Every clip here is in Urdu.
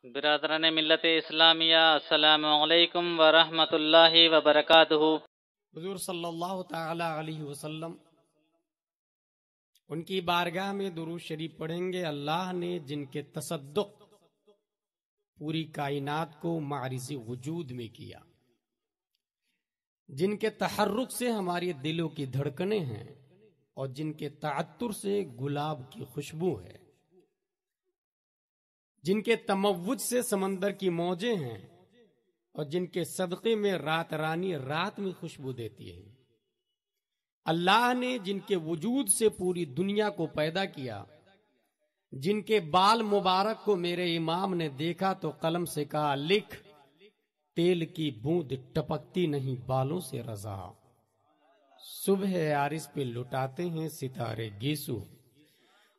برادران ملت اسلامیہ، السلام علیکم ورحمۃ اللہ وبرکاتہ۔ حضور صلی اللہ تعالی علیہ وسلم ان کی بارگاہ میں درود شریف پڑھیں گے۔ اللہ نے جن کے تصدق پوری کائنات کو معرض وجود میں کیا، جن کے تحرک سے ہماری دلوں کی دھڑکنیں ہیں اور جن کے تعطر سے گلاب کی خوشبو ہے، جن کے تموج سے سمندر کی موجیں ہیں اور جن کے صدقے میں رات رانی رات میں خوشبو دیتی ہے۔ اللہ نے جن کے وجود سے پوری دنیا کو پیدا کیا، جن کے بال مبارک کو میرے امام نے دیکھا تو قلم سے کہا لکھ، تیل کی بوند ٹپکتی نہیں بالوں سے رضا، صبح عارض پہ لٹاتے ہیں ستارے گیسو۔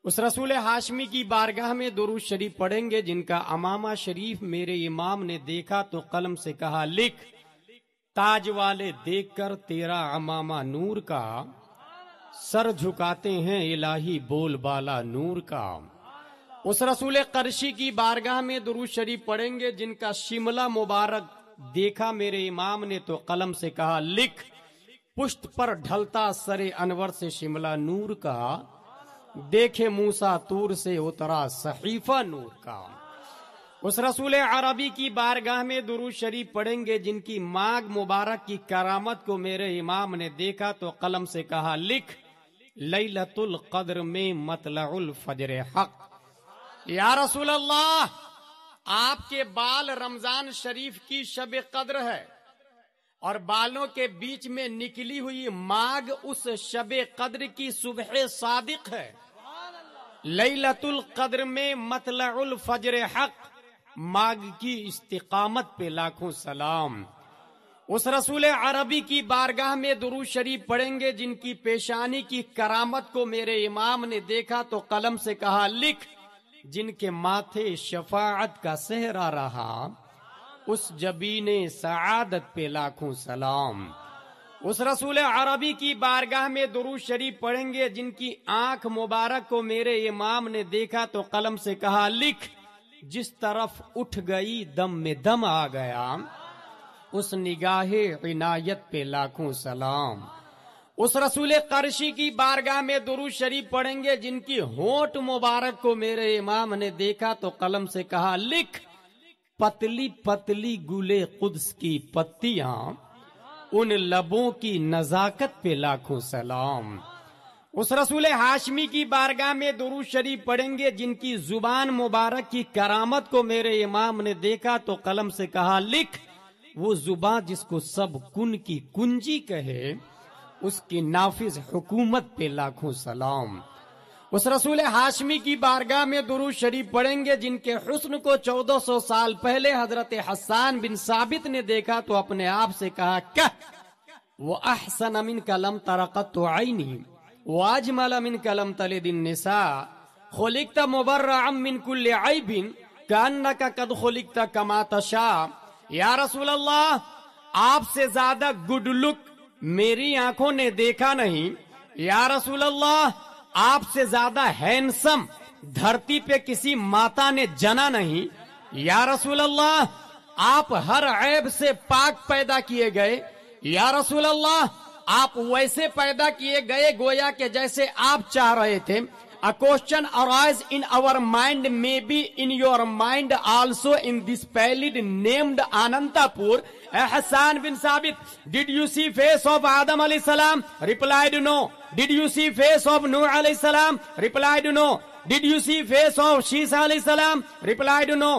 اس رسول ہاشمی کی بارگاہ میں درود شریف پڑھیں گے جن کا امامہ شریف میرے امام نے دیکھا تو قلم سے کہا لکھ، تاج والے دیکھ کر تیرا امامہ نور کا، سر جھکاتے ہیں الہی بول بالا نور کا۔ اس رسول قرشی کی بارگاہ میں درود شریف پڑھیں گے جن کا شملہ مبارک دیکھا میرے امام نے تو قلم سے کہا لکھ، پشت پر ڈھلتا سر انور سے شملہ نور کا، دیکھے موسیٰ طور سے اترا صحیفہ نور کا۔ اس رسول عربی کی بارگاہ میں درود شریف پڑھیں گے جن کی مانگ مبارک کی کرامت کو میرے امام نے دیکھا تو قلم سے کہا لکھ، لیلۃ القدر میں مطلع الفجر حق۔ یا رسول اللہ، آپ کے بال رمضان شریف کی شب قدر ہے اور بالوں کے بیچ میں نکلی ہوئی مانگ اس شب قدر کی صبح صادق ہے۔ لیلۃ القدر میں مطلع الفجر حق، مانگ کی استقامت پہ لاکھوں سلام۔ اس رسول عربی کی بارگاہ میں درود شریف پڑھیں گے جن کی پیشانی کی کرامت کو میرے امام نے دیکھا تو قلم سے کہا لکھ، جن کے ماتھے شفاعت کا صحرا رہا، اس جبین سعادت پہ لاکھوں سلام۔ اس رسول عربی کی بارگاہ میں درود شریف پڑھیں گے جن کی آنکھ مبارک کو میرے امام نے دیکھا تو قلم سے کہا لکھ، جس طرف اٹھ گئی دم میں دم آ گیا، اس نگاہ عنایت پہ لاکھوں سلام۔ اس رسول قرشی کی بارگاہ میں درود شریف پڑھیں گے جن کی ہونٹ مبارک کو میرے امام نے دیکھا تو قلم سے کہا لکھ، پتلی پتلی گلے قدس کی پتیاں، ان لبوں کی نزاکت پہ لاکھوں سلام۔ اس رسول ہاشمی کی بارگاہ میں درود شریف پڑھیں گے جن کی زبان مبارک کی کرامت کو میرے امام نے دیکھا تو قلم سے کہا لکھ، وہ زبان جس کو سب کن کی کنجی کہے، اس کی نافذ حکومت پہ لاکھوں سلام۔ اس رسول ہاشمی کی بارگاہ میں درود شریف پڑھیں گے جن کے حسن کو 1400 سال پہلے حضرت حسان بن ثابت نے دیکھا تو اپنے آپ سے کہا کہ وہ احسن منک لم تر قط عینی واجمل منک لم تلد النساء خلقت مبرعا من کل عیب کانک قد خلقت کما تشاء۔ یا رسول اللہ، آپ سے زیادہ گڈ لک میری آنکھوں نے دیکھا نہیں۔ یا رسول اللہ، آپ سے زیادہ ہینسم دھرتی پہ کسی ماتا نے جنا نہیں۔ یا رسول اللہ، آپ ہر عیب سے پاک پیدا کیے گئے۔ یا رسول اللہ، آپ ویسے پیدا کیے گئے گویا کہ جیسے آپ چاہ رہے تھے۔ A question arise in our mind, maybe in your mind also, in this pallid named Anantapur. Hassan bin Sabit, did you see face of Adam alayhi salam? Replied no. Did you see face of Nuh alayhi salam? Replied no. Did you see face of Shisa alayhi salam? Replied no.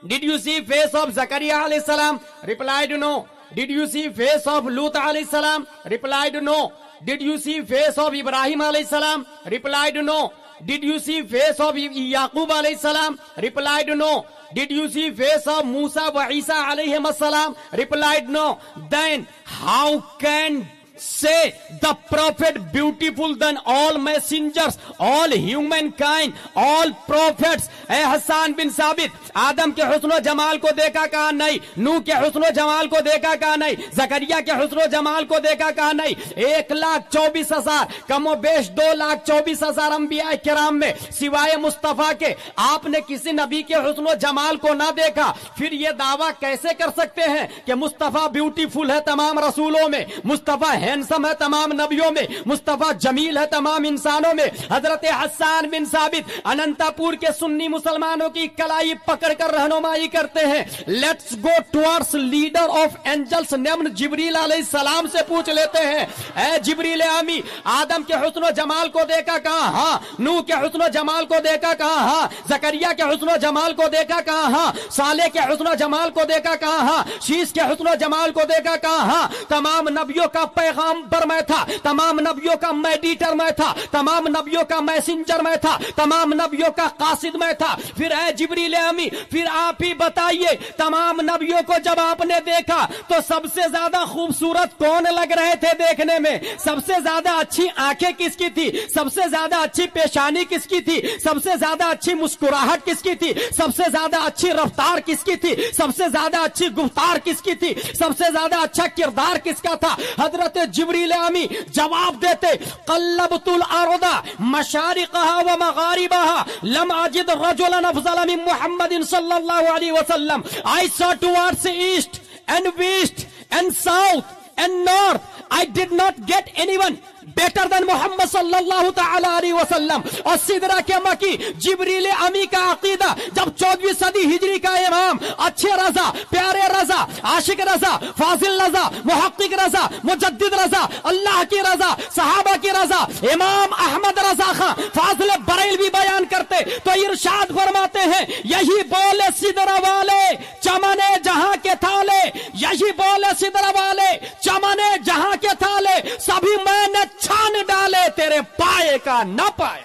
Did you see face of Zakaria alayhi salam? Replied no. Did you see face of Lut alayhi salam? Replied no. Did you see face of Ibrahim alayhi salam? Replied no. Did you see face of Yaqub alayhi salam? Replied no. Did you see face of Musa wa Isa alayhim salam? Replied no. Then how can say the prophet beautiful than all messengers, all humankind, all prophets. اے حسان بن ثابت، آدم کے حسن و جمال کو دیکھا کہا نہیں، نوح کے حسن و جمال کو دیکھا کہا نہیں، زکریا کے حسن و جمال کو دیکھا کہا نہیں. 1,24,000 کم و بیش 2,24,000 انبیاء کرام میں سوائے مصطفیٰ کے آپ نے کسی نبی کے حسن و جمال کو نہ دیکھا. پھر یہ دعویٰ کیسے کر سکتے ہیں کہ مصطفیٰ بیوٹیفل ہے تمام رسولوں میں، مصطفیٰ ہینڈسم ہے تمام نبیوں میں، مصطفیٰ جمیل ہے تمام انسانوں میں. حضرت حسان بن ثابت اننتا پور کے سنی مسلمانوں کی کلائی پکڑ کر رہنمائی کرتے ہیں. Let's go towards leader of angels named جبریل علیہ السلام سے پوچھ لیتے ہیں، اے جبریل امی، آدم کے حسن و جمال کو دیکھا کہاں؟ ہاں. نوح کے حسن و جمال کو دیکھا کہاں؟ ہاں. زکریا کے حسن و جمال کو دیکھا کہاں؟ ہاں. صالح کے حسن و جمال کو دیکھا کہاں؟ ہاں. شیش کے حسن و جمال کو دیکھا کہاں؟ ہاں. تمام نبیوں کا پیغامبر میں تھا، تمام نبیوں کا میڈیٹر میں تھا، تمام نبیوں کا میسنجر میں تھا، تمام نبیوں کا قاصد میں تھا. پھر اے جبریل امی، پھر آپ ہی بتائیے، تمام نبیوں کو جب آپ نے دیکھا تو سب سے زیادہ خوبصورت کون لگ رہے تھے دیکھنے میں؟ سب سے زیادہ اچھی آنکھیں کس کی تھی؟ سب سے زیادہ اچھی پیشانی کس کی تھی؟ سب سے زیادہ اچھی مسکراہٹ کس کی تھی؟ سب سے زیادہ اچھی رفتار کس کی تھی؟ سب سے زیادہ اچھی گفتار کس کی تھی؟ سب سے زیادہ اچھا کردار کس کا تھا؟ حضرت جبریل امی جواب دیتے، قلبت الارض مشارقها ومغاربها لم اجد رجلا افضل من محمد صلی اللہ علیہ وسلم. I saw towards east and west and south and north. I did not get anyone better than محمد صلی اللہ تعالی علیہ وسلم. اور سدرہ کے مکی جبریل امی کا عقیدہ جب 14ویں صدی ہجری کا امام اچھے رضا، پیارے رضا، عاشق رضا، فاضل رضا، محقق رضا، مجدد رضا، اللہ کی رضا، صحابہ کی رضا، امام احمد رضا خان فاضل بریلوی بیان کرتے تو ارشاد فرماتے ہیں، یہی بولے سدرہ والے چمنے جہاں کے تھالے، یہی بولے سدرہ والے چمنے جہاں کے تھالے، سبھی میں نے چھان ڈالے تیرے پائے کا نہ پائے.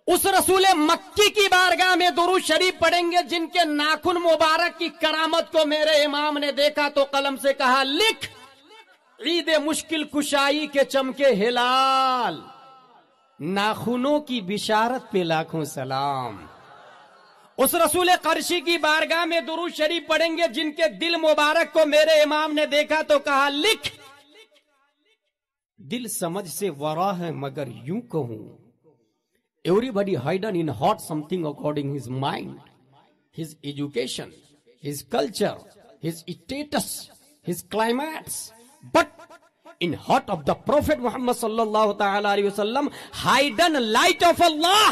اس رسول مکی کی بارگاہ میں درود شریف پڑھیں گے جن کے ناخن مبارک کی کرامت کو میرے امام نے دیکھا تو قلم سے کہا لکھ، عید مشکل کشائی کے چمکے ہلال، ناخنوں کی بشارت پہ لاکھوں سلام. اس رسول قرشی کی بارگاہ میں درود شریف پڑھیں گے جن کے دل مبارک کو میرے امام نے دیکھا تو کہا لکھ، دل سمجھ سے ورا ہے مگر یوں کہوں، everybody hidden in heart something according his mind, his education, his culture, his status, his climates, but in heart of the Prophet Muhammad sallallahu ta'ala alayhi wa sallam hidden light of Allah.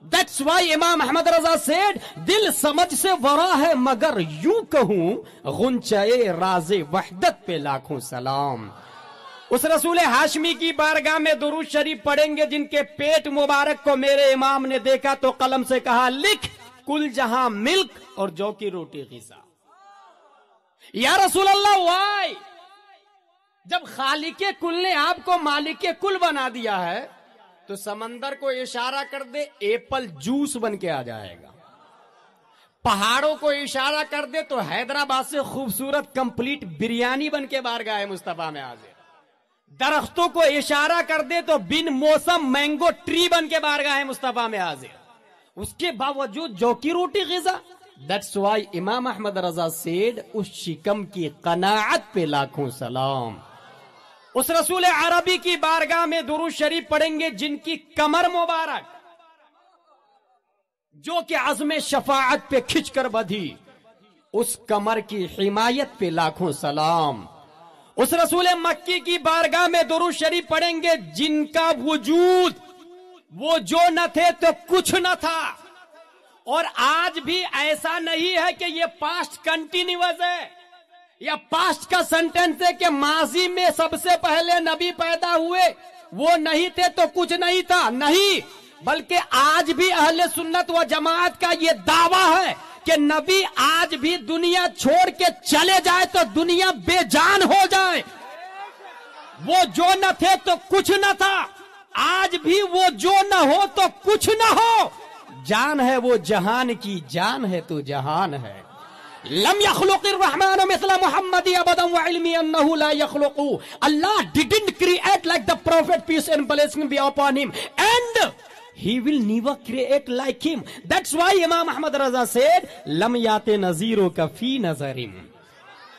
That's why Imam Ahmad Raza said, دل سمجھ سے ورا ہے مگر یوں کہوں، غنچۂ راز وحدت پہ لاکھوں سلام. اس رسول ہاشمی کی بارگاہ میں درود شریف پڑھیں گے جن کے پیٹ مبارک کو میرے امام نے دیکھا تو قلم سے کہا لکھ، کل جہاں ملک اور جو کی روٹی غذا. یا رسول اللہ وائی، جب خالق کل نے آپ کو مالک کل بنا دیا ہے تو سمندر کو اشارہ کر دے ایپل جوس بن کے آ جائے گا، پہاڑوں کو اشارہ کر دے تو حیدرآباد سے خوبصورت کمپلیٹ بریانی بن کے بارگاہ مصطفیٰ میں حاضر، درختوں کو اشارہ کر دے تو بن موسم مینگو ٹری بن کے بارگاہ مصطفیٰ میں حاضر، اس کے باوجود جو کی روٹی غذا. That's why امام احمد رضا said، اس شکم کی قناعت پہ لاکھوں سلام. اس رسول عربی کی بارگاہ میں درود شریف پڑھیں گے جن کی کمر مبارک جو کہ عزم شفاعت پہ کھچ کر بدھی، اس کمر کی حمایت پہ لاکھوں سلام. اس رسول مکی کی بارگاہ میں درود شریف پڑھیں گے جن کا وجود وہ جو نہ تھے تو کچھ نہ تھا، اور آج بھی ایسا نہیں ہے کہ یہ پاسٹ کنٹینیوس ہے یا پاسٹ کا سنٹینس ہے کہ ماضی میں سب سے پہلے نبی پیدا ہوئے، وہ نہیں تھے تو کچھ نہیں تھا. نہیں، بلکہ آج بھی اہل سنت و جماعت کا یہ دعویٰ ہے کہ نبی آج بھی دنیا چھوڑ کے چلے جائے تو دنیا بے جان ہو جائے. وہ جو نہ تھے تو کچھ نہ تھا، آج بھی وہ جو نہ ہو تو کچھ نہ ہو. جان ہے وہ جہان کی، جان ہے تو جہان ہے. لم يخلق الرحمن مثل محمد ابدا وعلمي انه لا يخلق. Allah didn't create like the prophet, peace and blessing be upon him, and he will never create like him. That's why Imam Ahmad Raza said, lam yate naziro ka fi nazarim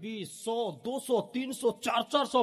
20, 100, 200, 300, 400